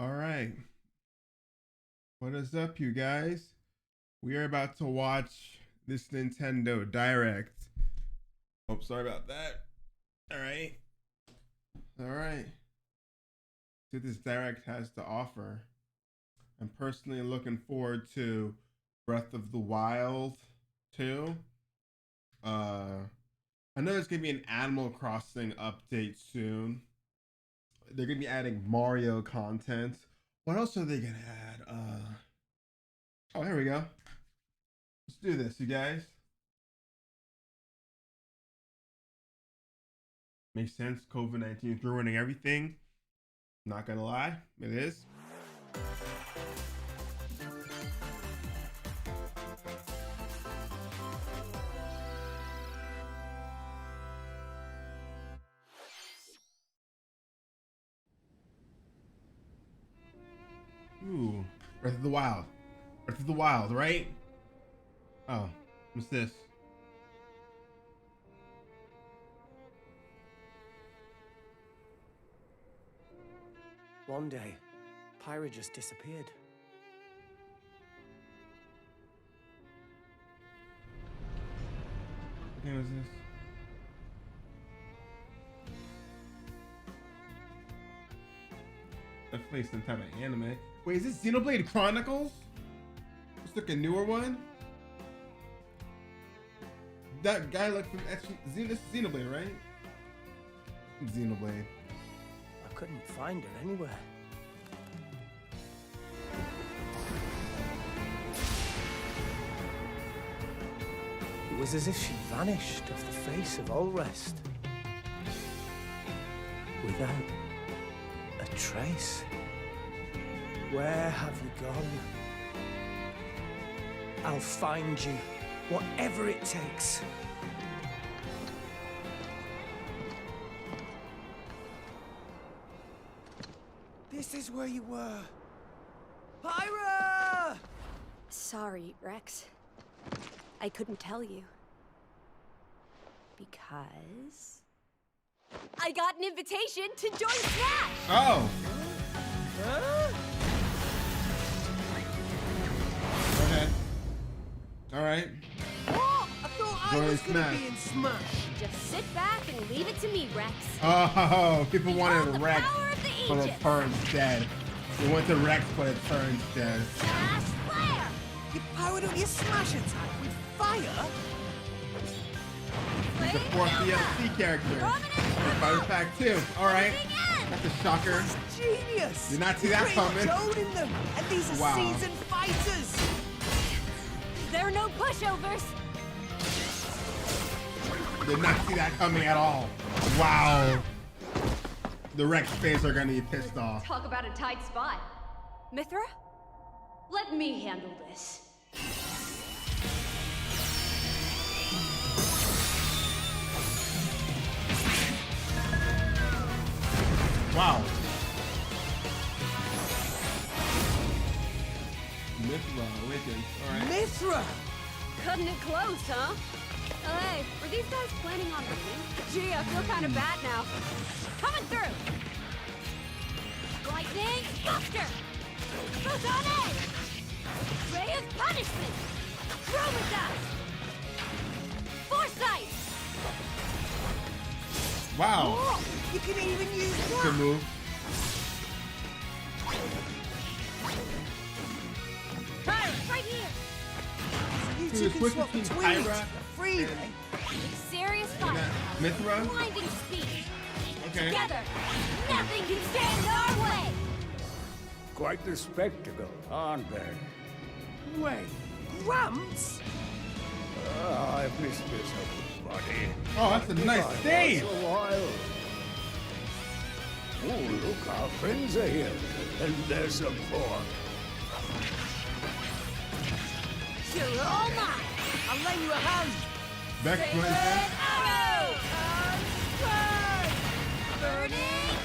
All right. What is up, you guys? We are about to watch this Nintendo Direct. Oh, sorry about that. All right. All right. See what this Direct has to offer. I'm personally looking forward to Breath of the Wild 2. I know there's gonna be an Animal Crossing update soon. They're gonna be adding Mario content. What else are they gonna add? Oh, here we go. Let's do this, you guys. Makes sense. COVID-19 is ruining everything. Not gonna lie, it is. Ooh, Breath of the Wild. Breath of the Wild, right? Oh, what's this? One day, Pyra just disappeared. What game is this? That plays some type of anime. Wait, is this Xenoblade Chronicles? It's like a newer one? That guy looked from this is Xenoblade, right? Xenoblade. I couldn't find her anywhere. It was as if she vanished off the face of Allrest. Without a trace. Where have you gone? I'll find you, whatever it takes. This is where you were. Pyra! Sorry, Rex. I couldn't tell you. Because... I got an invitation to join Smash! Oh! Huh? Okay. Alright. What? I thought I Join was gonna Smash. be in Smash. Just sit back and leave it to me, Rex. Oh, people Behold wanted the Rex, power of the but it Aegis. turns dead. They went to Rex, but it turns dead. Smash Flare! You powered up your Smash attack with fire? He's a fourth DLC character. Prominent Fighter Pack 2. Alright. Moving in. That's a shocker. That's genius! Did not see You that pretty coming. much owning them, and these are Wow. seasoned fighters! There are no pushovers. Did not see that coming at all. Wow. The Rex fans are gonna be pissed off. Talk about a tight spot. Mithra? Let me handle this. Wow. Mithra awakens. Alright. Mithra! Cutting it close, huh? Oh, hey, were these guys planning on leaving? Gee, I feel kind of bad now. Coming through! Lightning, Buster! Photon Edge! Ray of Punishment! Chromodust! Foresight! Wow. Oh, you can even use Good that! move. Pyra, right here! You Dude, two can switch swap between between each Pyra other freely. Serious fight! Mithra? Blinding speed! Okay. Together, nothing can stand our way! Quite the spectacle, aren't they? Wait, Gramps? I've missed this, everybody. Oh, that's a nice stage. Once a while. Oh, look, our friends are here. And there's some pork. You're all mine! I'll lend you a hand. Beck Sacred Princess. arrow! Strike! Burning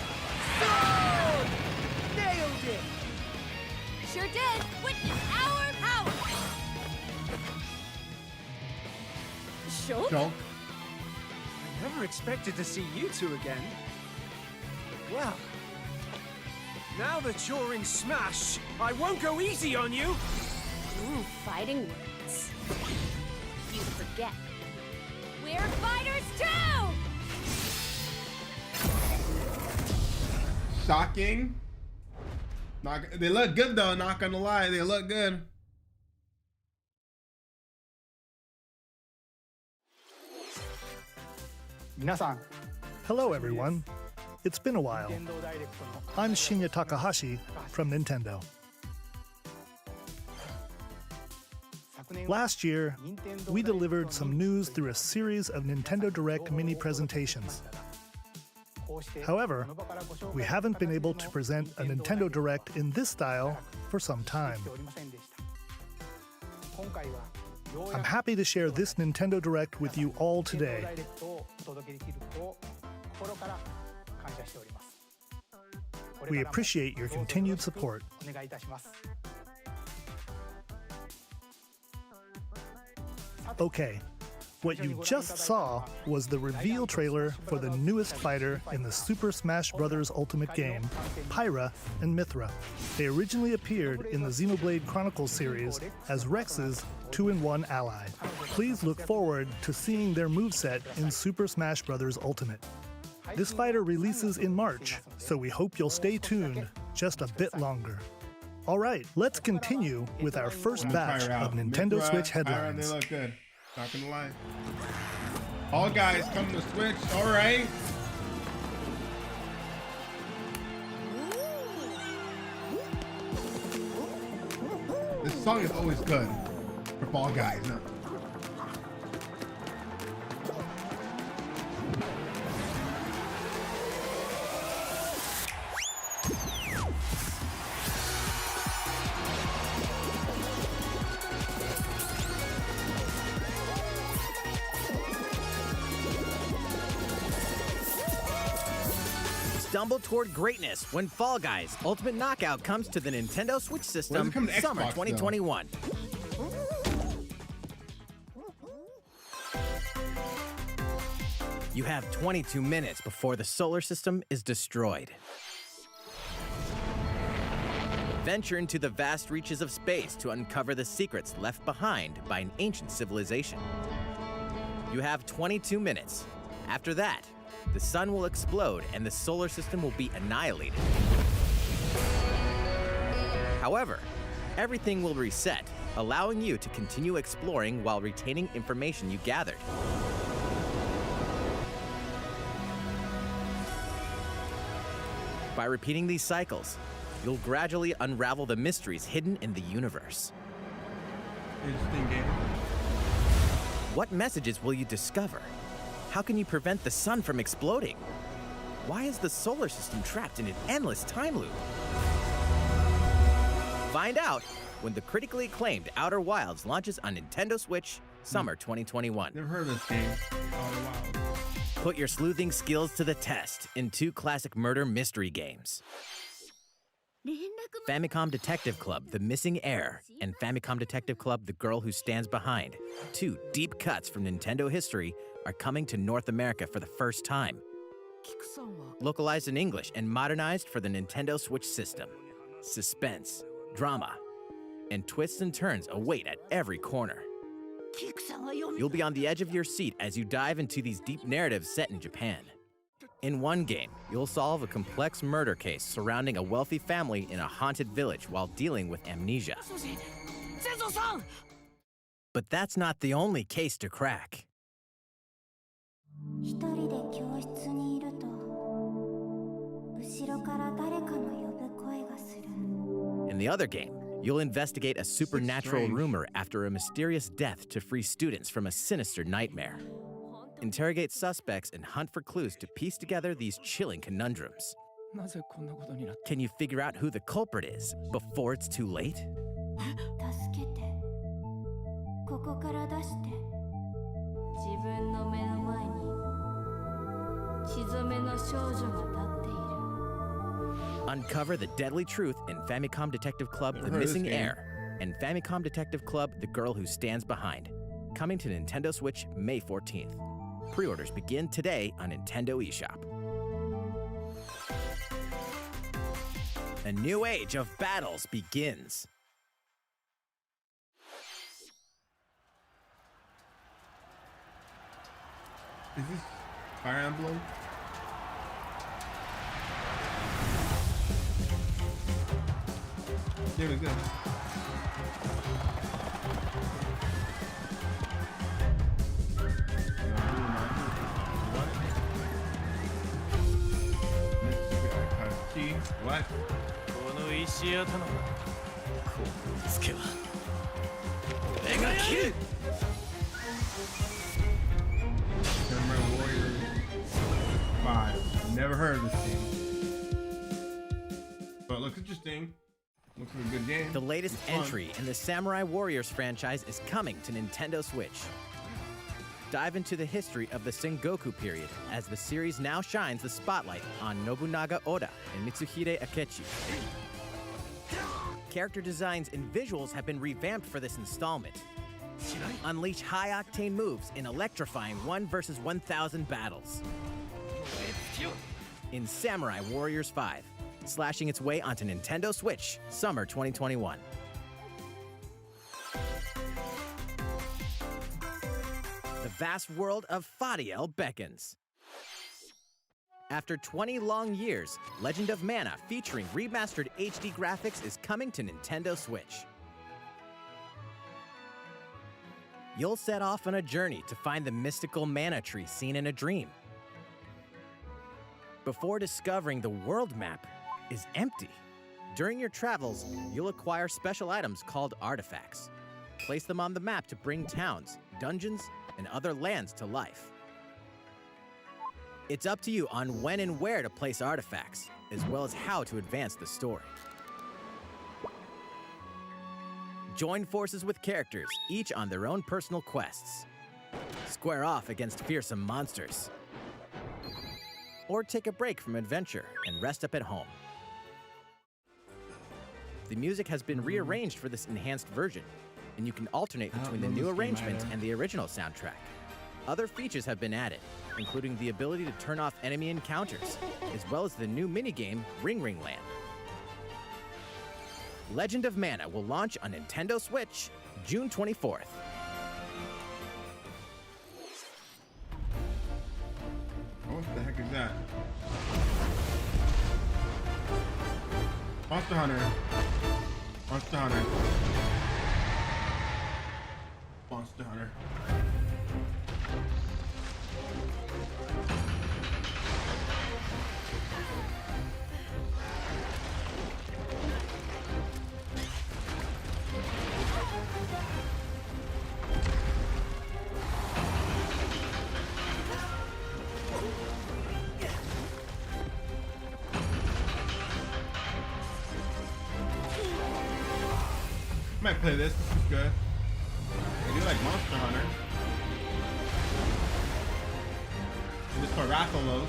Sword! Nailed it! Sure did! Witness our power! Shulk? Shulk. I never expected to see you two again. Well, Now that you're in Smash, I won't go easy on you! Ooh, fighting words. You forget. We're fighters too! Shocking. They look good though, not gonna lie. They look good. Hello everyone. It's been a while. I'm Shinya Takahashi from Nintendo. Last year, we delivered some news through a series of Nintendo Direct mini presentations. However, we haven't been able to present a Nintendo Direct in this style for some time. I'm happy to share this Nintendo Direct with you all today. We appreciate your continued support. Okay, what you just saw was the reveal trailer for the newest fighter in the Super Smash Bros. Ultimate game, Pyra and Mythra. They originally appeared in the Xenoblade Chronicles series as Rex's 2-in-1 ally. Please look forward to seeing their moveset in Super Smash Bros. Ultimate. This fighter releases in March, so we hope you'll stay tuned just a bit longer. All right, let's continue with our first batch of Nintendo Switch headlines. They look good. Not gonna lie. All Guys come to Switch. All right. This song is always good for Fall Guys. No. Stumble toward greatness when Fall Guys Ultimate Knockout comes to the Nintendo Switch system come to summer Xbox, 2021. You have 22 minutes before the solar system is destroyed. Venture into the vast reaches of space to uncover the secrets left behind by an ancient civilization. You have 22 minutes. After that, the sun will explode and the solar system will be annihilated. However, everything will reset, allowing you to continue exploring while retaining information you gathered. By repeating these cycles, you'll gradually unravel the mysteries hidden in the universe. Interesting game. What messages will you discover? How can you prevent the sun from exploding? Why is the solar system trapped in an endless time loop? Find out when the critically acclaimed Outer Wilds launches on Nintendo Switch summer 2021. Never heard of this game. Outer Wilds. Put your sleuthing skills to the test in 2 classic murder mystery games. Famicom Detective Club, The Missing Heir, and Famicom Detective Club, The Girl Who Stands Behind, 2 deep cuts from Nintendo history, are coming to North America for the first time. Localized in English and modernized for the Nintendo Switch system. Suspense, drama, and twists and turns await at every corner. You'll be on the edge of your seat as you dive into these deep narratives set in Japan. In one game, you'll solve a complex murder case surrounding a wealthy family in a haunted village while dealing with amnesia. But that's not the only case to crack. In the other game, you'll investigate a supernatural rumor after a mysterious death to free students from a sinister nightmare. Interrogate suspects and hunt for clues to piece together these chilling conundrums. Can you figure out who the culprit is before it's too late? Uncover the deadly truth in Famicom Detective Club, The Missing Heir, and Famicom Detective Club, The Girl Who Stands Behind. Coming to Nintendo Switch May 14th. Pre-orders begin today on Nintendo eShop. A new age of battles begins. Is this Fire Emblem? Yeah, it's good. What? この石頭こうつけば俺が切る Samurai Warriors 5. Never heard of this game. But it looks interesting. Looks like a good game. The latest It's fun. entry in the Samurai Warriors franchise is coming to Nintendo Switch. Dive into the history of the Sengoku period as the series now shines the spotlight on Nobunaga Oda and Mitsuhide Akechi. Character designs and visuals have been revamped for this installment. Unleash high-octane moves in electrifying 1 versus 1,000 battles. In Samurai Warriors 5, slashing its way onto Nintendo Switch, summer 2021. The vast world of Fadiel beckons. After 20 long years, Legend of Mana featuring remastered HD graphics is coming to Nintendo Switch. You'll set off on a journey to find the mystical mana tree seen in a dream. Before discovering the world map is empty. During your travels, you'll acquire special items called artifacts. Place them on the map to bring towns, dungeons, and other lands to life. It's up to you on when and where to place artifacts, as well as how to advance the story. Join forces with characters, each on their own personal quests. Square off against fearsome monsters. Or take a break from adventure and rest up at home. The music has been rearranged for this enhanced version, and you can alternate between the new arrangement and the original soundtrack. Other features have been added, including the ability to turn off enemy encounters, as well as the new minigame Ring Ring Land. Legend of Mana will launch on Nintendo Switch June 24th. What the heck is that? Monster Hunter. Monster Hunter. Monster Hunter. Might play this. This is good. I do like Monster Hunter. And this for Rathalos.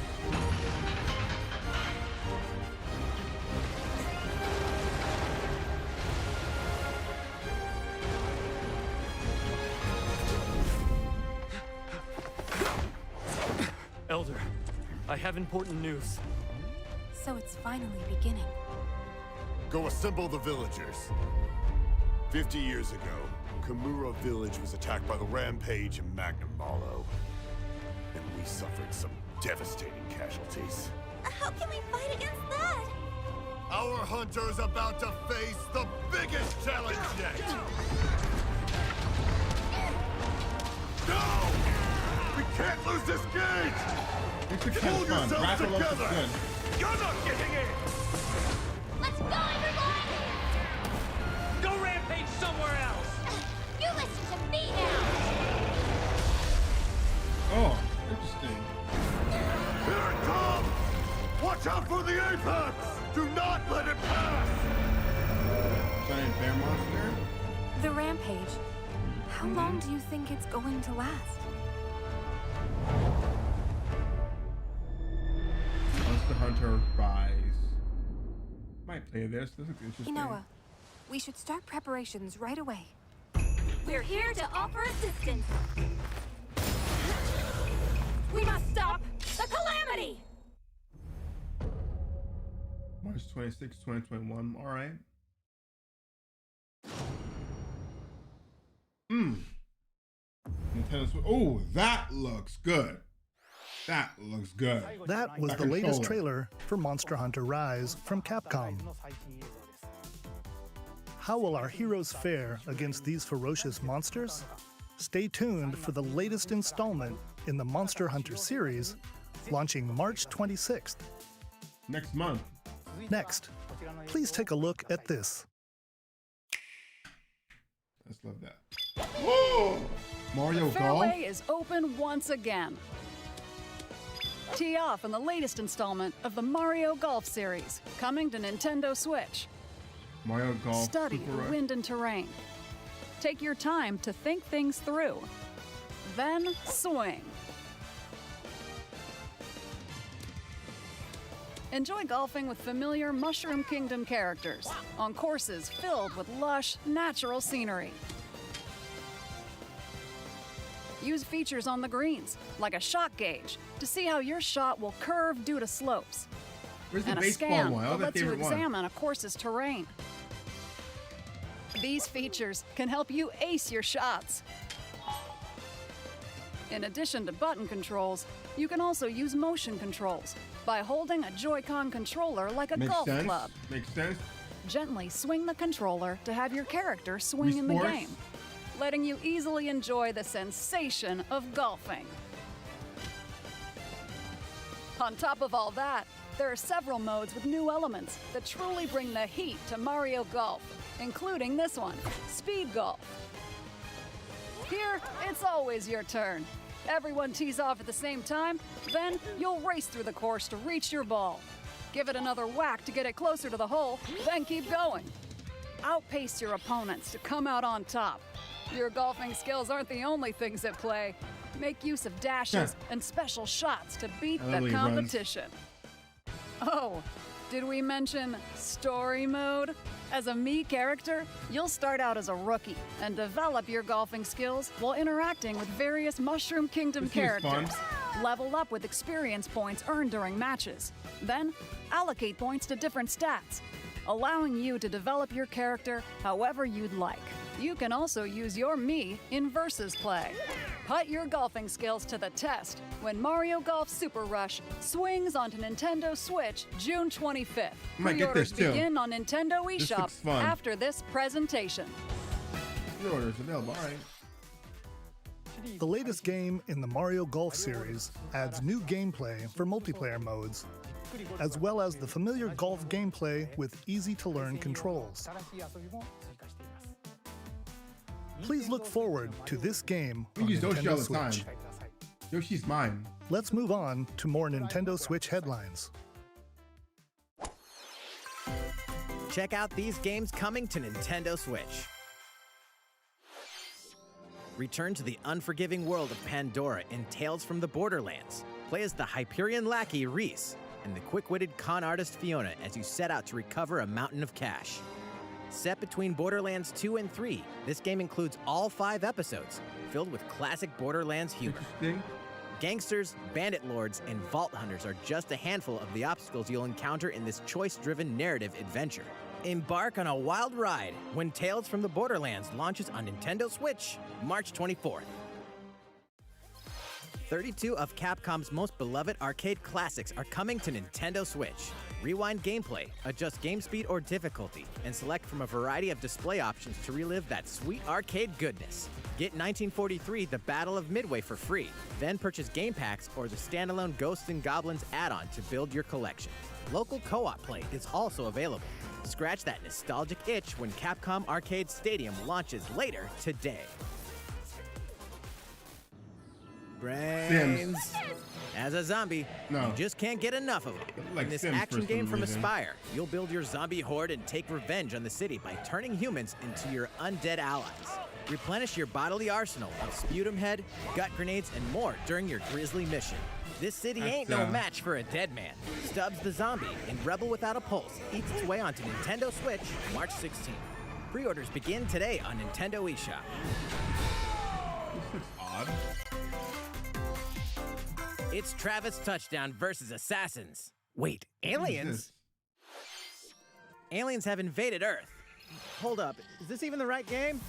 Elder, I have important news. So it's finally beginning. Go assemble the villagers. 50 years ago, Kamura village was attacked by the Rampage and Magnum Malo. And we suffered some devastating casualties. How can we fight against that? Our hunter's about to face the biggest challenge yet! No! We can't lose this gauge! This is kind Pull of fun. yourselves Rathalos is together! good. You're not getting in! Let's go, everyone! Go rampage somewhere else! You listen to me now! Oh, interesting. Here it comes! Watch out for the apex! Do not let it pass! Giant bear monster. The rampage. How long do you think it's going to last? Monster Hunter Rise. Might play this. This looks interesting. Inoa, we should start preparations right away. We're here to offer assistance. We must stop the calamity! March 26, 2021. All right. Nintendo Switch. Oh, that looks good. That looks good. That was That the latest controller. trailer for Monster Hunter Rise from Capcom. How will our heroes fare against these ferocious monsters? Stay tuned for the latest installment in the Monster Hunter series, launching March 26th. Next month. Next, please take a look at this. Let's love that. Whoa! Mario Golf. Fairway is open once again. Tee off in the latest installment of the Mario Golf series, coming to Nintendo Switch. Mario Golf. Study Super the Rush. wind and terrain. Take your time to think things through. Then swing. Enjoy golfing with familiar Mushroom Kingdom characters on courses filled with lush, natural scenery. Use features on the greens, like a shot gauge, to see how your shot will curve due to slopes. Where's the And a baseball scan one? that Oh, the lets you favorite one. examine a course's terrain. These features can help you ace your shots. In addition to button controls, you can also use motion controls by holding a Joy-Con controller like a Makes golf sense. club. Makes sense. Gently swing the controller to have your character swing Wii in the Sports? game, letting you easily enjoy the sensation of golfing. On top of all that, there are several modes with new elements that truly bring the heat to Mario Golf, including this one, Speed Golf. Here, it's always your turn. Everyone tees off at the same time, then you'll race through the course to reach your ball. Give it another whack to get it closer to the hole, then keep going. Outpace your opponents to come out on top. Your golfing skills aren't the only things at play. Make use of dashes and special shots to beat I love the the way he runs. competition. Oh, did we mention story mode? As a Mii character, you'll start out as a rookie and develop your golfing skills while interacting with various Mushroom Kingdom This seems fun. characters. Level up with experience points earned during matches. Then, allocate points to different stats, allowing you to develop your character however you'd like. You can also use your Mii in versus play. Put your golfing skills to the test when Mario Golf Super Rush swings onto Nintendo Switch June 25th. I might get this Pre-orders too. begin on Nintendo This eShop looks fun. after this presentation. Pre-orders available. All right. The latest game in the Mario Golf series adds new gameplay for multiplayer modes, as well as the familiar golf gameplay with easy-to-learn controls. Please look forward to this game We on use Yoshi all Nintendo the time. Switch. Yoshi's mine. Let's move on to more Nintendo Switch headlines. Check out these games coming to Nintendo Switch. Return to the unforgiving world of Pandora in Tales from the Borderlands. Play as the Hyperion lackey Reese and the quick-witted con artist Fiona as you set out to recover a mountain of cash. Set between Borderlands 2 and 3, this game includes all 5 episodes, filled with classic Borderlands humor. Interesting. Gangsters, bandit lords, and vault hunters are just a handful of the obstacles you'll encounter in this choice-driven narrative adventure. Embark on a wild ride when Tales from the Borderlands launches on Nintendo Switch, March 24th. 32 of Capcom's most beloved arcade classics are coming to Nintendo Switch. Rewind gameplay, adjust game speed or difficulty, and select from a variety of display options to relive that sweet arcade goodness. Get 1943 The Battle of Midway for free, then purchase game packs or the standalone Ghosts and Goblins add-on to build your collection. Local co-op play is also available. Scratch that nostalgic itch when Capcom Arcade Stadium launches later today. Brains. As a zombie, No. you just can't get enough of them. Like In this Sims for action some game from reason. Aspire, you'll build your zombie horde and take revenge on the city by turning humans into your undead allies. Replenish your bodily arsenal of sputum head, gut grenades, and more during your grisly mission. This city ain't no That's, match for a dead man. Stubbs the Zombie in Rebel Without a Pulse eats its way onto Nintendo Switch March 16th. Pre-orders begin today on Nintendo eShop. This looks odd. It's Travis Touchdown versus Assassins. Wait, What is aliens? this? aliens have invaded Earth. Hold up, is this even the right game?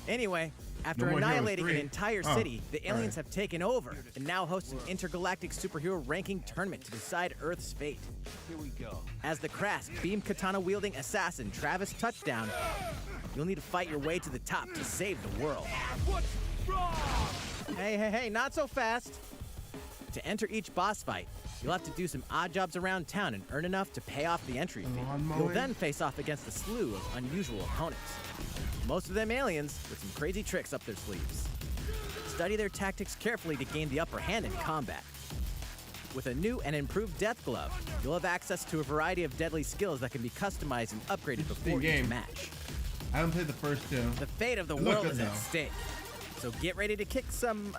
Anyway, after No More Heroes annihilating an 3. entire Oh, city, the aliens alright. have taken over and now host an intergalactic superhero ranking tournament to decide Earth's fate. Here we go. As the crass, beam katana-wielding assassin Travis Touchdown, you'll need to fight your way to the top to save the world. What's wrong? Hey, not so fast. To enter each boss fight, you'll have to do some odd jobs around town and earn enough to pay off the entry fee. Lawn You'll mowing? then face off against a slew of unusual opponents. Most of them aliens with some crazy tricks up their sleeves. Study their tactics carefully to gain the upper hand in combat. With a new and improved Death Glove, you'll have access to a variety of deadly skills that can be customized and upgraded before each game. match. I haven't played the first two. The fate of the It looked world good, is at though. stake. So get ready to kick some,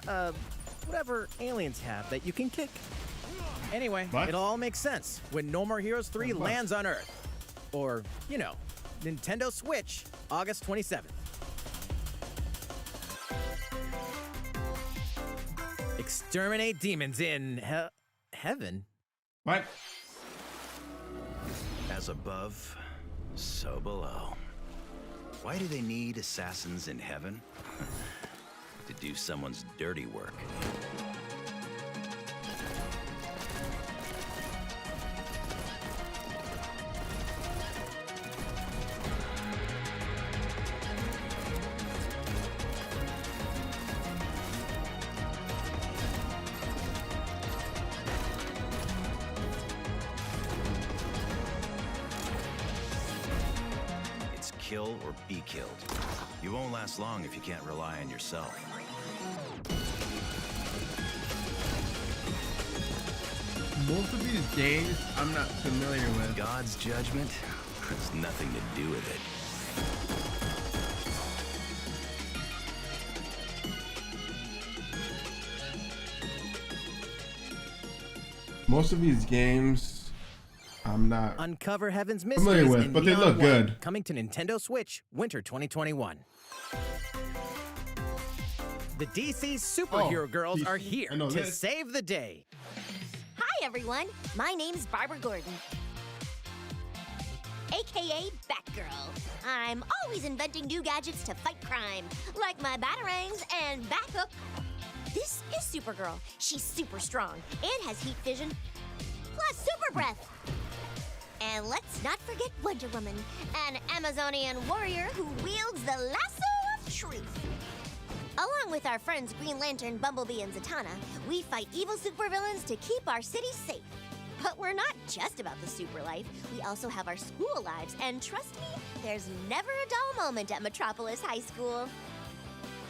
whatever aliens have that you can kick. Anyway, What? it'll all make sense when No More Heroes 3 What? lands on Earth. Or, you know, Nintendo Switch, August 27th. Exterminate demons in heaven? What? As above, so below. Why do they need assassins in heaven? To do someone's dirty work. It's kill or be killed. You won't last long if you can't rely on yourself. Most of these games I'm not familiar with. God's judgment has nothing to do with it. Most of these games I'm not Uncover Heaven's familiar mysteries with, in but they Neon look White, good. Coming to Nintendo Switch, winter 2021. The DC superhero Oh, girls DC. are here I know to this. save the day. Hi, everyone. My name's Barbara Gordon, aka Batgirl. I'm always inventing new gadgets to fight crime, like my batarangs and Bathook. This is Supergirl. She's super strong and has heat vision, plus super breath. And let's not forget Wonder Woman, an Amazonian warrior who wields the lasso of truth. Along with our friends Green Lantern, Bumblebee, and Zatanna, we fight evil supervillains to keep our city safe. But we're not just about the super life. We also have our school lives, and trust me, there's never a dull moment at Metropolis High School.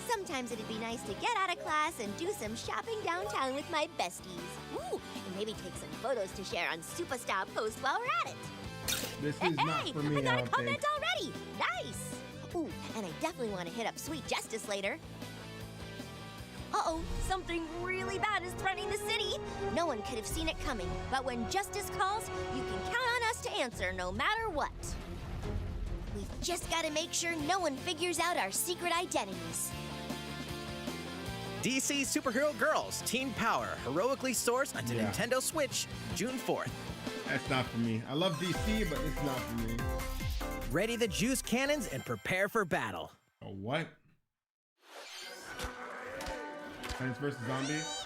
Sometimes it'd be nice to get out of class and do some shopping downtown with my besties. Ooh, and maybe take some photos to share on Superstar Post while we're at it. This Hey, is not for me, I got I a don't comment think. already. Nice. Ooh, and I definitely want to hit up Sweet Justice later. Uh-oh, something really bad is threatening the city. No one could have seen it coming, but when justice calls, you can count on us to answer no matter what. We've just got to make sure no one figures out our secret identities. DC Superhero Girls Teen Power heroically sourced onto Yeah. Nintendo Switch, June 4th. That's not for me. I love DC, but it's not for me. Ready the juice cannons and prepare for battle. A what? Plants vs. Zombies?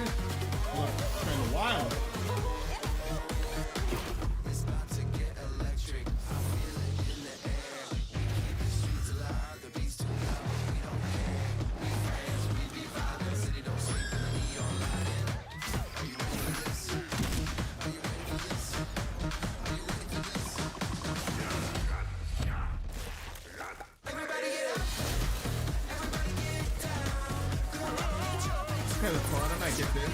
Kind of wild. Kind of fun. I might get this.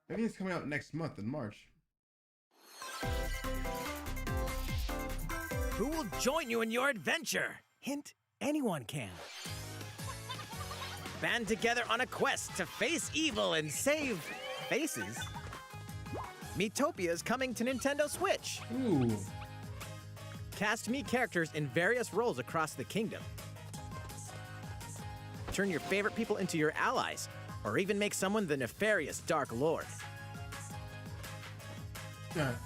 Maybe is coming out next month in March. Who will join you in your adventure? Hint, anyone can. Band together on a quest to face evil and save faces. Miitopia is coming to Nintendo Switch. Ooh. Cast Mii characters in various roles across the kingdom. Turn your favorite people into your allies, or even make someone the nefarious Dark Lord.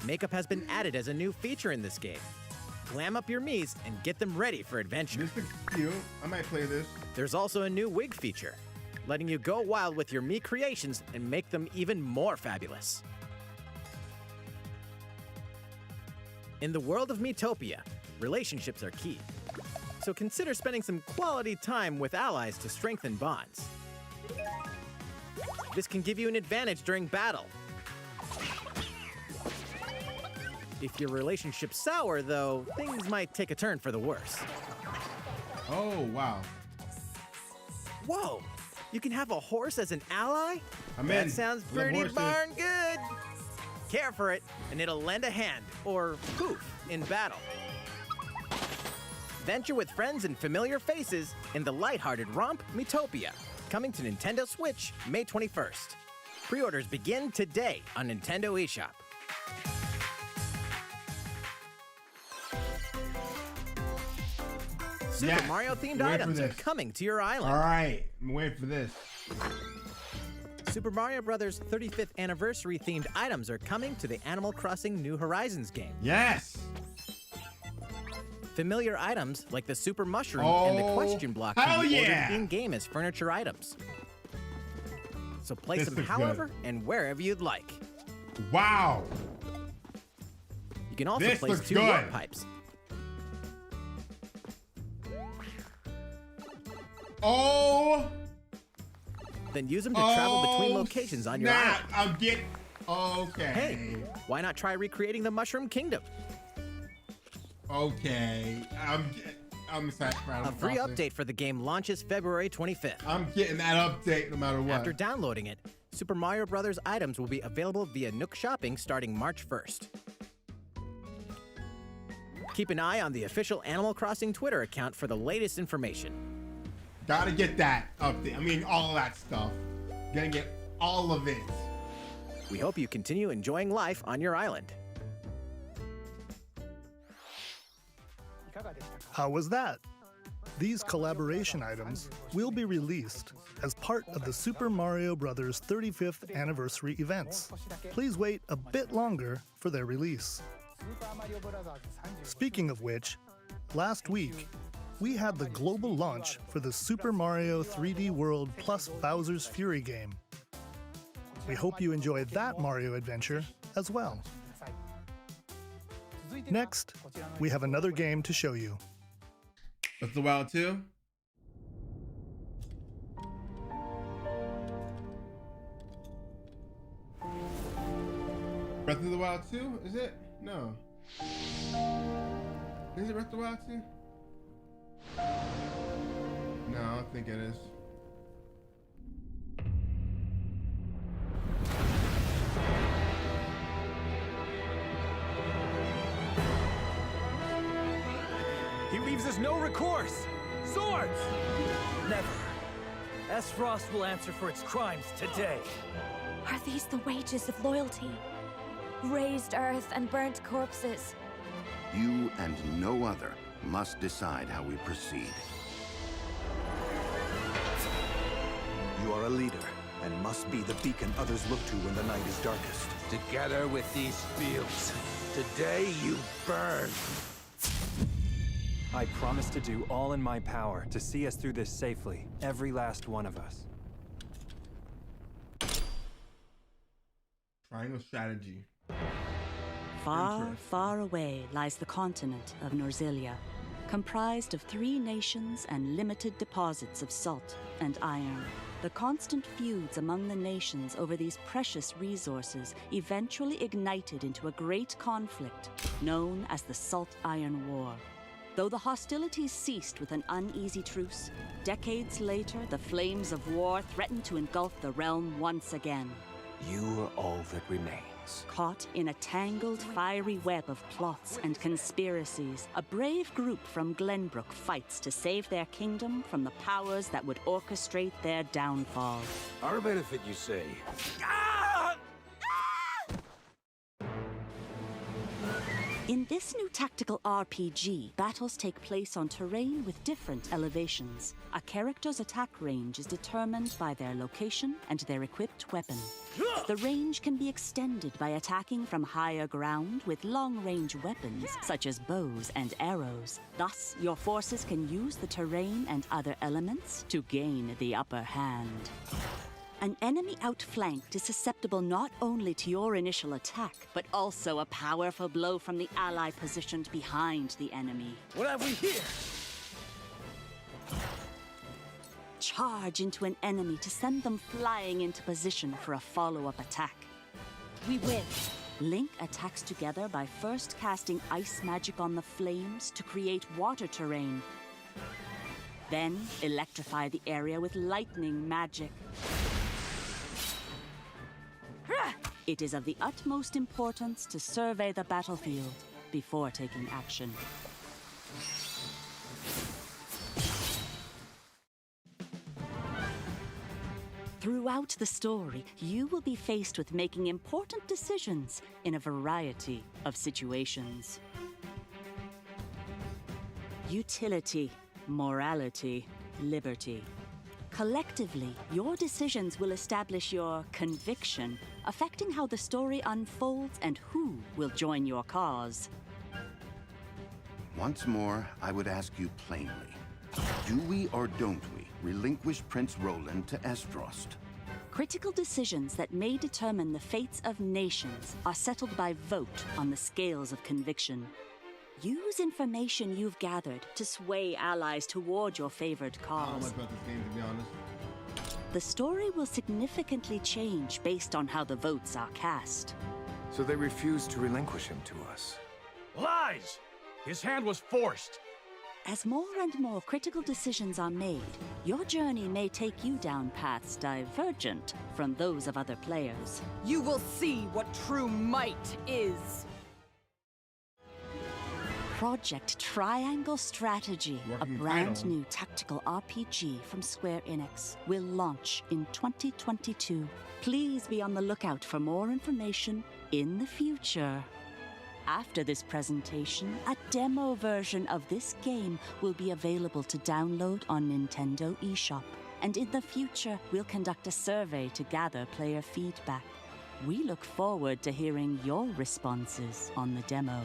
Makeup has been added as a new feature in this game. Glam up your Miis and get them ready for adventure. This looks cute. I might play this. There's also a new wig feature, letting you go wild with your Mii creations and make them even more fabulous. In the world of Miitopia, relationships are key. So consider spending some quality time with allies to strengthen bonds. This can give you an advantage during battle. If your relationship's sour, though, things might take a turn for the worse. Oh, wow. Whoa! You can have a horse as an ally? I'm That in. sounds Love pretty horses. darn good. Care for it, and it'll lend a hand, or poof, in battle. Venture with friends and familiar faces in the lighthearted romp Miitopia, coming to Nintendo Switch May 21st. Pre-orders begin today on Nintendo eShop. Super Mario-themed wait for items are this. coming to your island. All right, I'm waiting for this. Super Mario Bros. 35th anniversary-themed items are coming to the Animal Crossing New Horizons game. Yes. Familiar items like the Super Mushroom and the Question Block hell can be yeah! ordered in-game as furniture items. So place This them looks however good. and wherever you'd like. Wow. You can also This place looks 2 good. warp pipes. Oh. Then use them to travel between locations on your snap. island. I'm getting. Okay. Hey, why not try recreating the Mushroom Kingdom? Okay. I'm excited for Animal A free Crossing. update for the game launches February 25th. I'm getting that update no matter what. After downloading it, Super Mario Bros. Items will be available via Nook Shopping starting March 1st. Keep an eye on the official Animal Crossing Twitter account for the latest information. Gotta get that update. I mean, all of that stuff. Gonna get all of it. We hope you continue enjoying life on your island. How was that? These collaboration items will be released as part of the Super Mario Bros. 35th anniversary events. Please wait a bit longer for their release. Speaking of which, last week, we had the global launch for the Super Mario 3D World plus Bowser's Fury game. We hope you enjoyed that Mario adventure as well. Next, we have another game to show you. Breath of the Wild 2. Breath of the Wild 2? Is it? No. Is it Breath of the Wild 2? No, I don't think it is. He leaves us no recourse. Swords! Never. Aesfrost will answer for its crimes today. Are these the wages of loyalty? Raised earth and burnt corpses. You and no other must decide how we proceed. You are a leader and must be the beacon others look to when the night is darkest. Together with these fields, today you burn. I promise to do all in my power to see us through this safely, every last one of us. Triangle strategy. Far, far away lies the continent of Norzilia, comprised of 3 nations and limited deposits of salt and iron. The constant feuds among the nations over these precious resources eventually ignited into a great conflict known as the Salt Iron War. Though the hostilities ceased with an uneasy truce, decades later the flames of war threatened to engulf the realm once again. You are all that remains. Caught in a tangled, fiery web of plots and conspiracies, a brave group from Glenbrook fights to save their kingdom from the powers that would orchestrate their downfall. Our benefit, you say? In this new tactical RPG, battles take place on terrain with different elevations. A character's attack range is determined by their location and their equipped weapon. The range can be extended by attacking from higher ground with long-range weapons, such as bows and arrows. Thus, your forces can use the terrain and other elements to gain the upper hand. An enemy outflanked is susceptible not only to your initial attack, but also a powerful blow from the ally positioned behind the enemy. What have we here? Charge into an enemy to send them flying into position for a follow-up attack. We win. Link attacks together by first casting ice magic on the flames to create water terrain. Then electrify the area with lightning magic. It is of the utmost importance to survey the battlefield before taking action. Throughout the story, you will be faced with making important decisions in a variety of situations. Utility, morality, liberty. Collectively, your decisions will establish your conviction, affecting how the story unfolds and who will join your cause. Once more, I would ask you plainly. Do we or don't we relinquish Prince Roland to Estrost? Critical decisions that may determine the fates of nations are settled by vote on the scales of conviction. Use information you've gathered to sway allies toward your favored I don't know cause. much about this game, to be honest. The story will significantly change based on how the votes are cast. So they refused to relinquish him to us. Lies! His hand was forced. As more and more critical decisions are made, your journey may take you down paths divergent from those of other players. You will see what true might is. Project Triangle Strategy, a Working brand title. new tactical RPG from Square Enix, will launch in 2022. Please be on the lookout for more information in the future. After this presentation, a demo version of this game will be available to download on Nintendo eShop. And in the future, we'll conduct a survey to gather player feedback. We look forward to hearing your responses on the demo.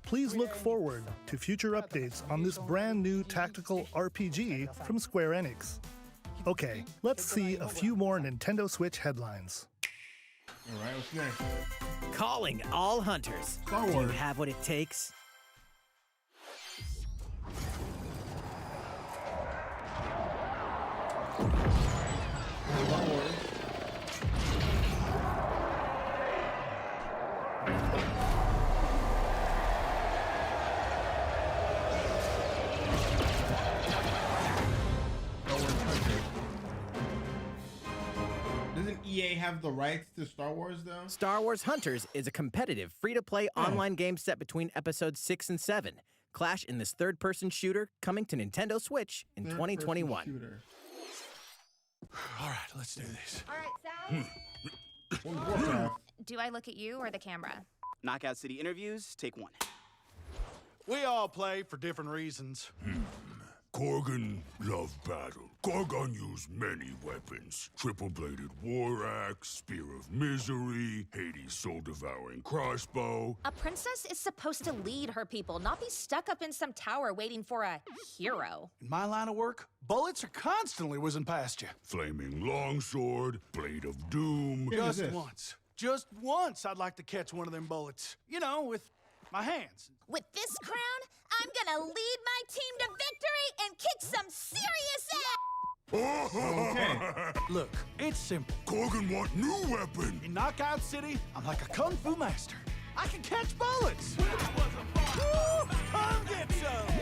Please look forward to future updates on this brand new tactical RPG from Square Enix. Okay, let's see a few more Nintendo Switch headlines. All right, what's next? Calling all hunters. Star Do you Wars. have what it takes? Star Wars. Doesn't EA have the rights to Star Wars, though? Star Wars Hunters is a competitive, free-to-play online game set between episodes 6 and 7. Clash in this third-person shooter coming to Nintendo Switch in Third-person 2021. shooter. All right, let's do this. All right, Sal. Warcraft. Do I look at you or the camera? Knockout City interviews, take one. We all play for different reasons. Korgan loved battle. Gorgon used many weapons. Triple-bladed war axe, spear of misery, Hades' soul-devouring crossbow. A princess is supposed to lead her people, not be stuck up in some tower waiting for a hero. In my line of work, bullets are constantly whizzing past you. Flaming longsword, blade of doom. Just once I'd like to catch one of them bullets. You know, with my hands. With this crown, I'm gonna lead my team to victory and kick some serious ass! Okay. Look, it's simple. Korgan want new weapon. In Knockout City, I'm like a kung fu master. I can catch bullets. Woo! Come get some.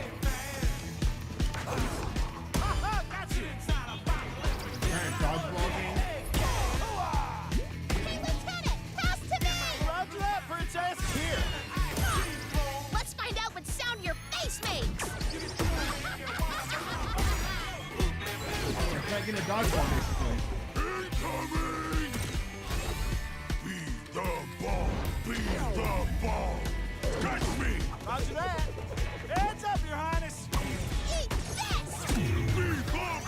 Alright, dodgeball game. dodgeball, basically. Incoming! Be the ball! Be the ball! Catch me! Roger that. Heads up, Your Highness. Eat this! Be the ball!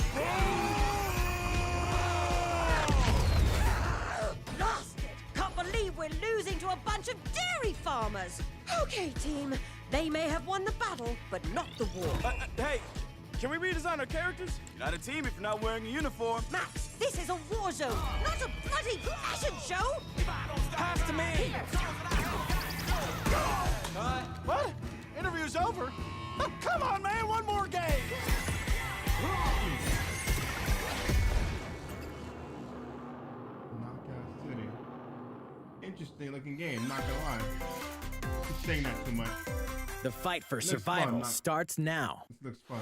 Lost it! Can't believe we're losing to a bunch of dairy farmers! Okay, team. They may have won the battle, but not the war. Hey, can we redesign our characters? You're not a team if you're not wearing a uniform. Max, this is a war zone, not a bloody fashion show! Pass to me! What? Interview's over? Oh, come on, man, one more game! Knockout City. Interesting looking game, not gonna lie. Keep saying that too much. The fight for Looks survival fun, starts now. This looks fun.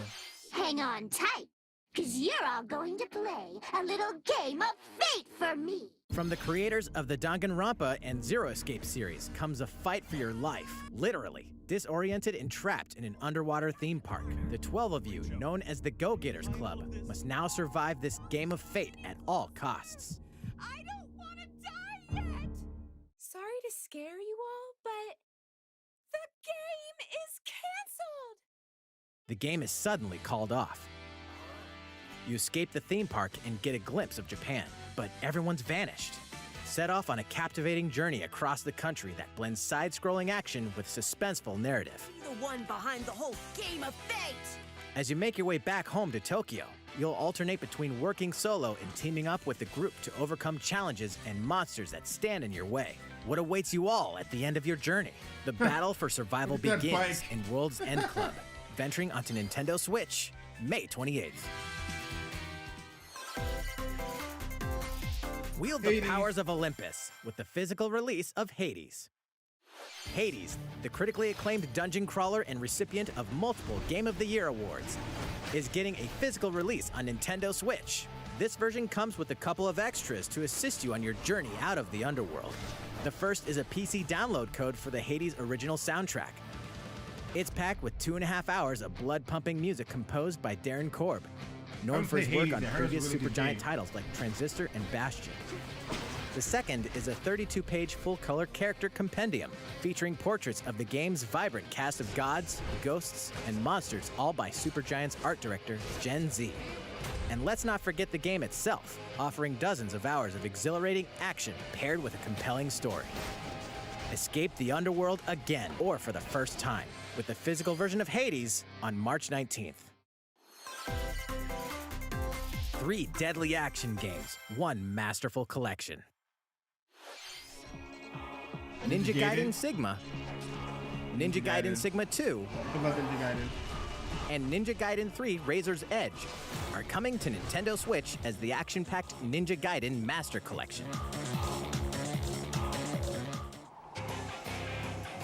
Hang on tight, because you're all going to play a little game of fate for me. From the creators of the Danganronpa and Zero Escape series comes a fight for your life, literally. Disoriented and trapped in an underwater theme park, the 12 of you, known as the Go-Getters Club, must now survive this game of fate at all costs. I don't want to die yet! Sorry to scare you all, but the game is canceled! The game is suddenly called off. You escape the theme park and get a glimpse of Japan, but everyone's vanished. Set off on a captivating journey across the country that blends side-scrolling action with suspenseful narrative. Be the one behind the whole game of fate! As you make your way back home to Tokyo, you'll alternate between working solo and teaming up with the group to overcome challenges and monsters that stand in your way. What awaits you all at the end of your journey? The battle for survival Look at that begins bike. in World's End Club, venturing onto Nintendo Switch, May 28th. Wield the Hades. powers of Olympus with the physical release of Hades. Hades, the critically acclaimed dungeon crawler and recipient of multiple Game of the Year awards, is getting a physical release on Nintendo Switch. This version comes with a couple of extras to assist you on your journey out of the underworld. The first is a PC download code for the Hades original soundtrack. It's packed with 2.5 hours of blood-pumping music composed by Darren Korb, known Don't for his play work Hades, on I heard it's a previous really good Supergiant game. titles like Transistor and Bastion. The second is a 32-page full-color character compendium featuring portraits of the game's vibrant cast of gods, ghosts, and monsters, all by Supergiant's art director, Gen Z. And let's not forget the game itself, offering dozens of hours of exhilarating action paired with a compelling story. Escape the underworld again, or for the first time, with the physical version of Hades on March 19th. 3 deadly action games, 1 masterful collection. Ninja Gaiden Sigma, Ninja Gaiden Sigma 2, I love Ninja Gaiden. and Ninja Gaiden 3 Razor's Edge are coming to Nintendo Switch as the action-packed Ninja Gaiden Master Collection.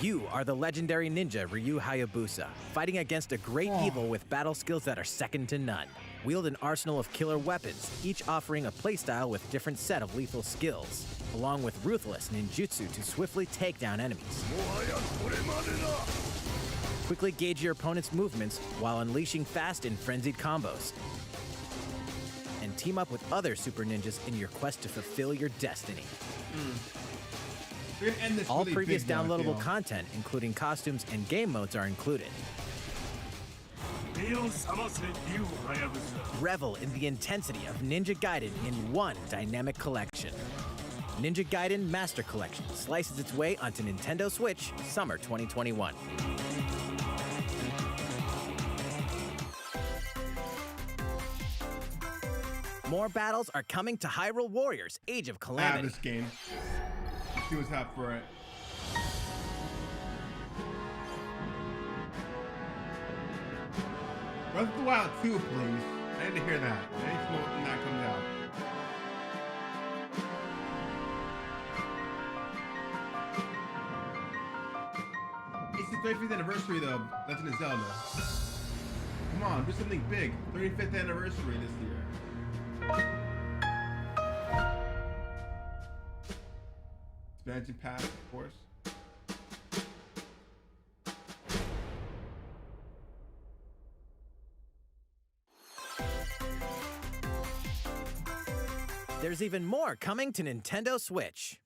You are the legendary ninja Ryu Hayabusa, fighting against a great evil with battle skills that are second to none. Wield an arsenal of killer weapons, each offering a playstyle with different set of lethal skills, along with ruthless ninjutsu to swiftly take down enemies. Quickly gauge your opponent's movements while unleashing fast and frenzied combos. And team up with other super ninjas in your quest to fulfill your destiny. We're gonna end this All really previous big, though, I downloadable feel. content, including costumes and game modes, are included. Revel in the intensity of Ninja Gaiden in one dynamic collection. Ninja Gaiden Master Collection slices its way onto Nintendo Switch summer 2021. More battles are coming to Hyrule Warriors Age of I have Calamity. this game. Let's see what's up for it. Breath of the Wild 2, please. I need to hear that. I need to know when that comes out. It's the 35th anniversary though, Legend of Zelda. Come on, do something big. 35th anniversary this year. Expansion pack, of course. There's even more coming to Nintendo Switch.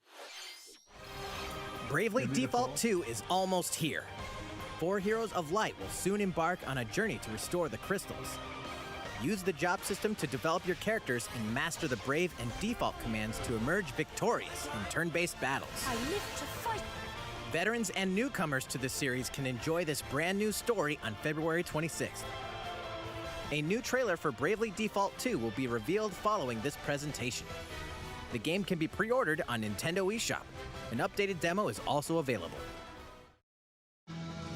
Bravely Default 2 is almost here. 4 Heroes of Light will soon embark on a journey to restore the crystals. Use the job system to develop your characters and master the Brave and Default commands to emerge victorious in turn-based battles. I live to fight. Veterans and newcomers to the series can enjoy this brand new story on February 26th. A new trailer for Bravely Default 2 will be revealed following this presentation. The game can be pre-ordered on Nintendo eShop. An updated demo is also available.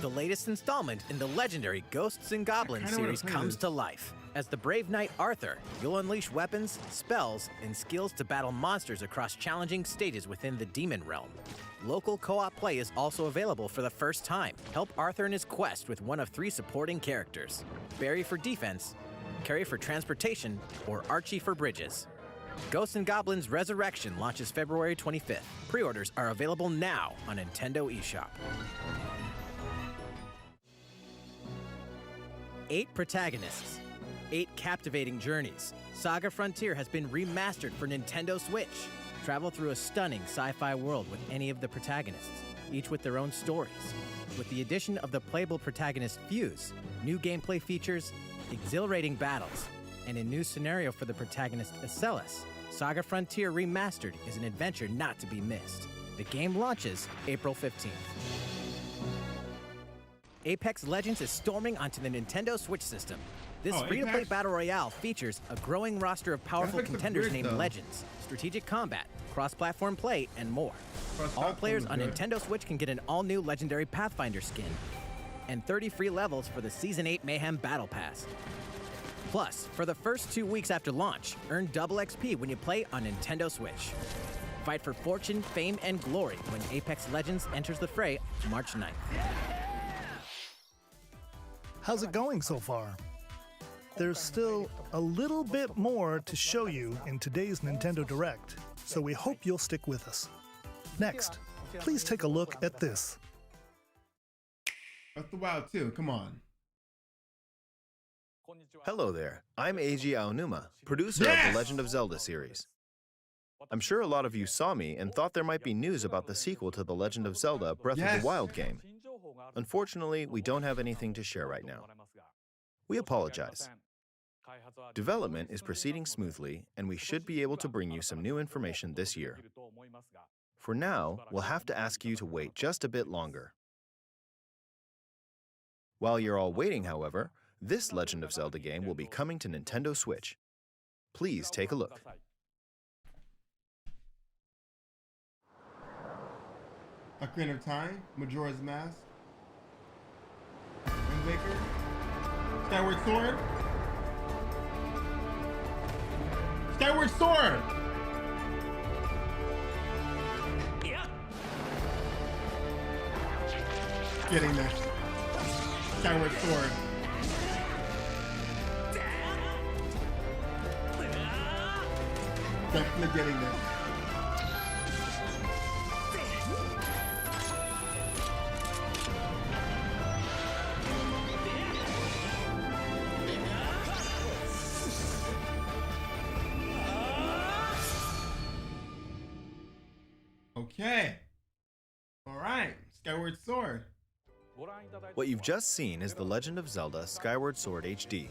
The latest installment in the legendary Ghosts and Goblins series comes to life. As the brave knight Arthur, you'll unleash weapons, spells, and skills to battle monsters across challenging stages within the Demon Realm. Local co-op play is also available for the first time. Help Arthur in his quest with one of 3 supporting characters: Barry for defense, Carrie for transportation, or Archie for bridges. Ghosts and Goblins Resurrection launches February 25th. Pre-orders are available now on Nintendo eShop. 8 protagonists, 8 captivating journeys. Saga Frontier has been remastered for Nintendo Switch. Travel through a stunning sci-fi world with any of the protagonists, each with their own stories. With the addition of the playable protagonist Fuse, new gameplay features, exhilarating battles, and a new scenario for the protagonist Acellus, Saga Frontier Remastered is an adventure not to be missed. The game launches April 15th. Apex Legends is storming onto the Nintendo Switch system. This free-to-play battle royale features a growing roster of powerful contenders named Legends, strategic combat, cross-platform play, and more. All players on Nintendo Switch can get an all-new legendary Pathfinder skin and 30 free levels for the Season 8 Mayhem Battle Pass. Plus, for the first 2 weeks after launch, earn double XP when you play on Nintendo Switch. Fight for fortune, fame, and glory when Apex Legends enters the fray March 9th. How's it going so far? There's still a little bit more to show you in today's Nintendo Direct, so we hope you'll stick with us. Next, please take a look at this. Breath of the Wild 2, come on. Hello there, I'm Eiji Aonuma, producer of the Legend of Zelda series. I'm sure a lot of you saw me and thought there might be news about the sequel to The Legend of Zelda Breath of the Wild game. Unfortunately, we don't have anything to share right now. We apologize. Development is proceeding smoothly, and we should be able to bring you some new information this year. For now, we'll have to ask you to wait just a bit longer. While you're all waiting, however, this Legend of Zelda game will be coming to Nintendo Switch. Please take a look. Ocarina of Time, Majora's Mask, Wind Waker, Skyward Sword, Skyward Sword! Getting there. Skyward Sword. Definitely getting there. Okay. All right. Skyward Sword. What you've just seen is The Legend of Zelda Skyward Sword HD.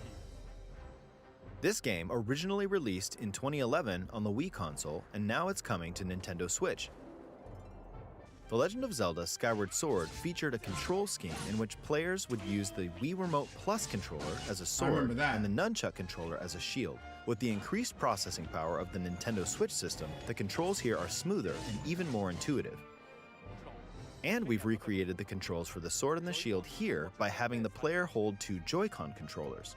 This game originally released in 2011 on the Wii console, and now it's coming to Nintendo Switch. The Legend of Zelda Skyward Sword featured a control scheme in which players would use the Wii Remote Plus controller as a sword and the Nunchuck controller as a shield. With the increased processing power of the Nintendo Switch system, the controls here are smoother and even more intuitive. And we've recreated the controls for the sword and the shield here by having the player hold 2 Joy-Con controllers.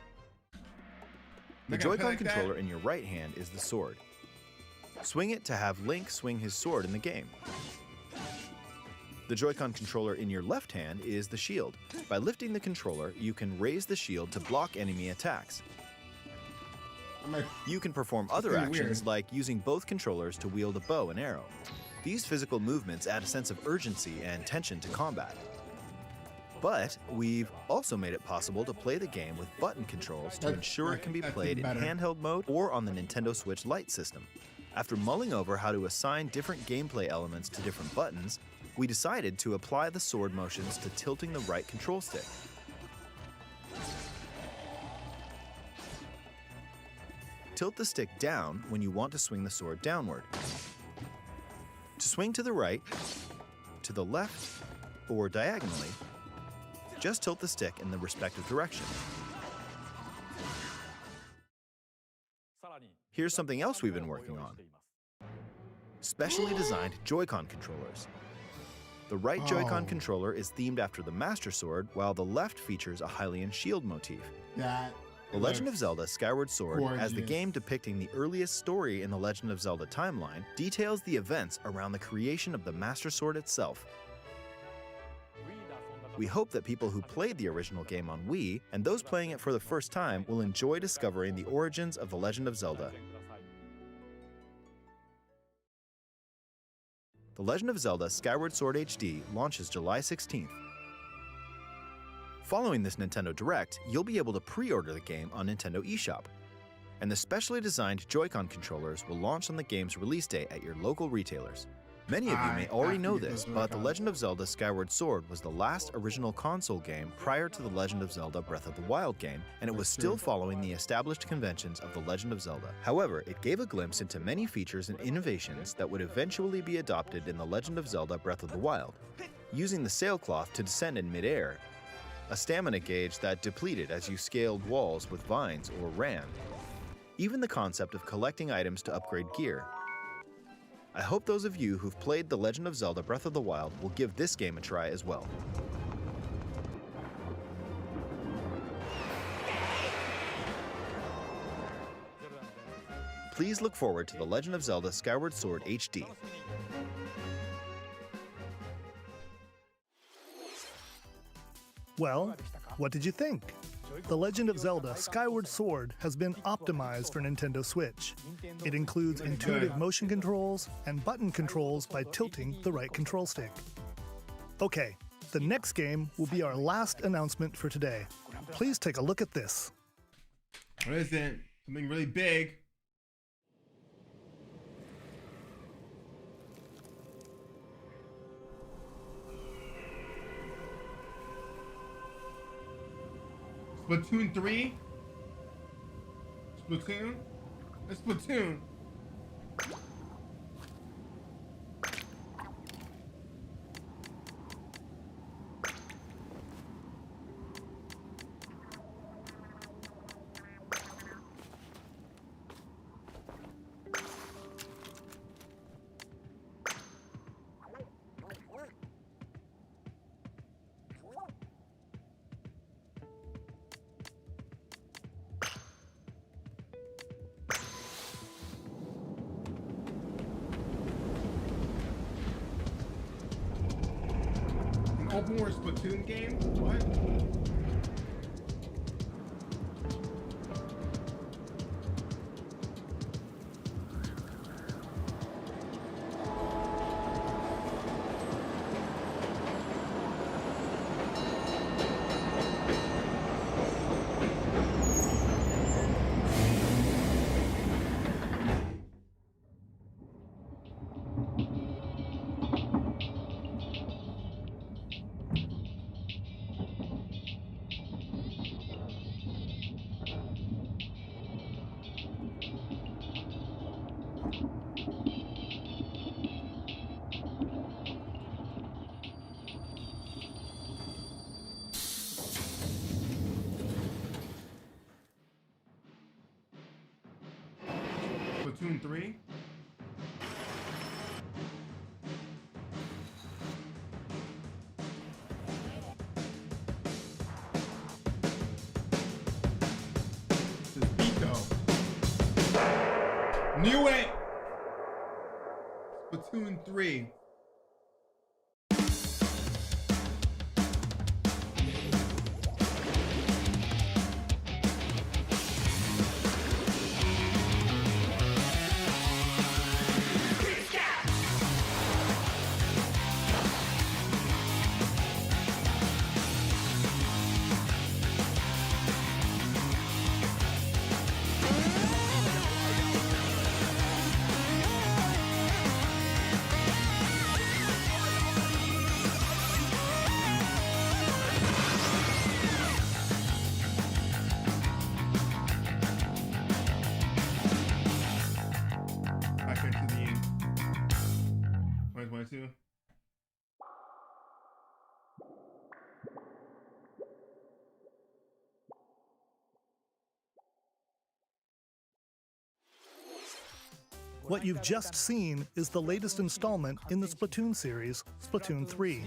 The Joy-Con controller in your right hand is the sword. Swing it to have Link swing his sword in the game. The Joy-Con controller in your left hand is the shield. By lifting the controller, you can raise the shield to block enemy attacks. You can perform other actions like using both controllers to wield a bow and arrow. These physical movements add a sense of urgency and tension to combat. But we've also made it possible to play the game with button controls to ensure it can be played in handheld mode or on the Nintendo Switch Lite system. After mulling over how to assign different gameplay elements to different buttons, we decided to apply the sword motions to tilting the right control stick. Tilt the stick down when you want to swing the sword downward. To swing to the right, to the left, or diagonally, just tilt the stick in the respective direction. Here's something else we've been working on. Specially designed Joy-Con controllers. The right Joy-Con controller is themed after the Master Sword, while the left features a Hylian shield motif. The Legend of Zelda Skyward Sword, as the game depicting the earliest story in the Legend of Zelda timeline, details the events around the creation of the Master Sword itself. We hope that people who played the original game on Wii, and those playing it for the first time, will enjoy discovering the origins of The Legend of Zelda. The Legend of Zelda Skyward Sword HD launches July 16th. Following this Nintendo Direct, you'll be able to pre-order the game on Nintendo eShop, and the specially designed Joy-Con controllers will launch on the game's release date at your local retailers. Many of you may already know this, but The Legend of Zelda Skyward Sword was the last original console game prior to The Legend of Zelda Breath of the Wild game, and it was still following the established conventions of The Legend of Zelda. However, it gave a glimpse into many features and innovations that would eventually be adopted in The Legend of Zelda Breath of the Wild. Using the sailcloth to descend in midair, a stamina gauge that depleted as you scaled walls with vines or ran, even the concept of collecting items to upgrade gear. I hope those of you who've played The Legend of Zelda Breath of the Wild will give this game a try as well. Please look forward to The Legend of Zelda Skyward Sword HD. Well, what did you think? The Legend of Zelda Skyward Sword has been optimized for Nintendo Switch. It includes intuitive motion controls and button controls by tilting the right control stick. Okay, the next game will be our last announcement for today. Please take a look at this. What is it? Something really big. Splatoon 3? Splatoon? It's Splatoon. Open world Splatoon game? What? Splatoon 3? This is Pico. Knew it! Splatoon 3. 2022. What you've just seen is the latest installment in the Splatoon series, Splatoon 3.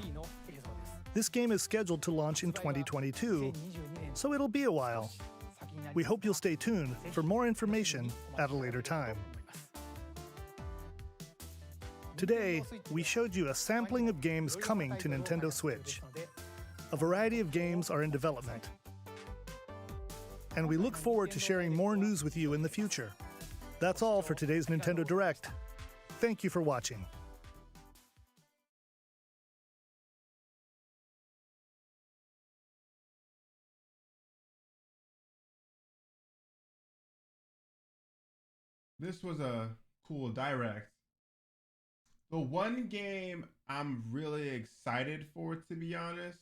This game is scheduled to launch in 2022, so it'll be a while. We hope you'll stay tuned for more information at a later time. Today, we showed you a sampling of games coming to Nintendo Switch. A variety of games are in development. And we look forward to sharing more news with you in the future. That's all for today's Nintendo Direct. Thank you for watching. This was a cool Direct. The one game I'm really excited for, to be honest,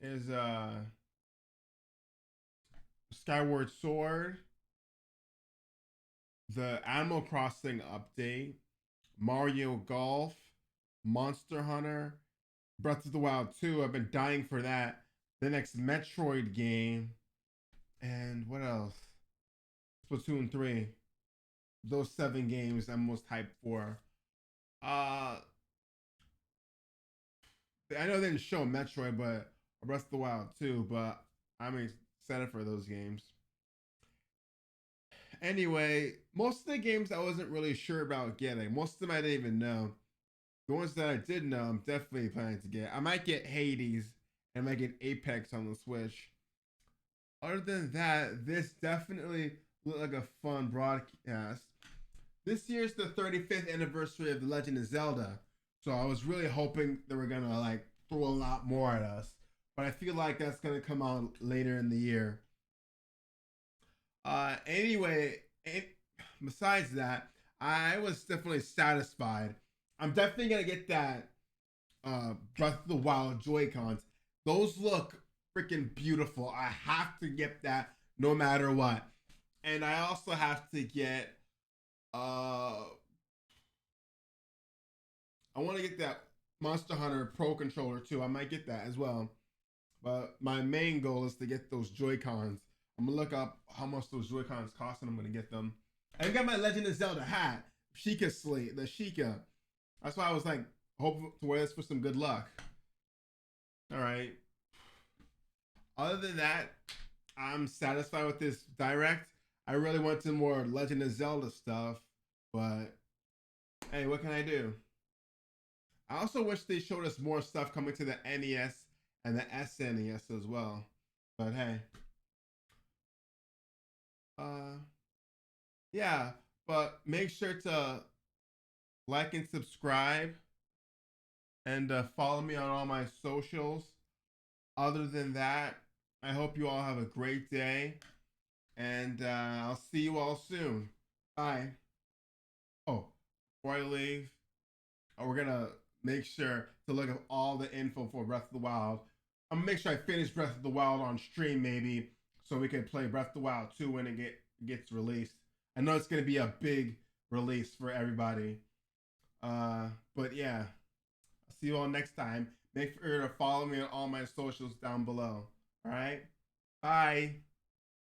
is Skyward Sword, the Animal Crossing update, Mario Golf, Monster Hunter, Breath of the Wild 2. I've been dying for that. The next Metroid game, and what else? Splatoon 3. Those 7 games I'm most hyped for. I know they didn't show Metroid, but Breath of the Wild 2, but I'm excited for those games. Anyway, most of the games I wasn't really sure about getting. Most of them I didn't even know. The ones that I did know, I'm definitely planning to get. I might get Hades and I might get Apex on the Switch. Other than that, this definitely looked like a fun broadcast. This year's the 35th anniversary of The Legend of Zelda, so I was really hoping they were gonna like throw a lot more at us. But I feel like that's gonna come out later in the year. Anyway, besides that, I was definitely satisfied. I'm definitely gonna get that Breath of the Wild Joy-Cons. Those look freaking beautiful. I have to get that no matter what. And I also have to get I want to get that Monster Hunter Pro Controller too. I might get that as well. But my main goal is to get those Joy-Cons. I'm gonna look up how much those Joy-Cons cost and I'm gonna get them. I got my Legend of Zelda hat, Sheikah Slate, the Sheikah. That's why I was like, hoping to wear this for some good luck. All right. Other than that, I'm satisfied with this Direct. I really wanted more Legend of Zelda stuff, but hey, what can I do? I also wish they showed us more stuff coming to the NES and the SNES as well. But hey. Yeah, but make sure to like and subscribe and follow me on all my socials. Other than that, I hope you all have a great day, and I'll see you all soon. Bye. Oh, before I leave, we're gonna make sure to look at all the info for Breath of the Wild. I'm gonna make sure I finish Breath of the Wild on stream, maybe, so we can play Breath of the Wild 2 when it gets released. I know it's gonna be a big release for everybody. But yeah, I'll see you all next time. Make sure to follow me on all my socials down below. All right, bye.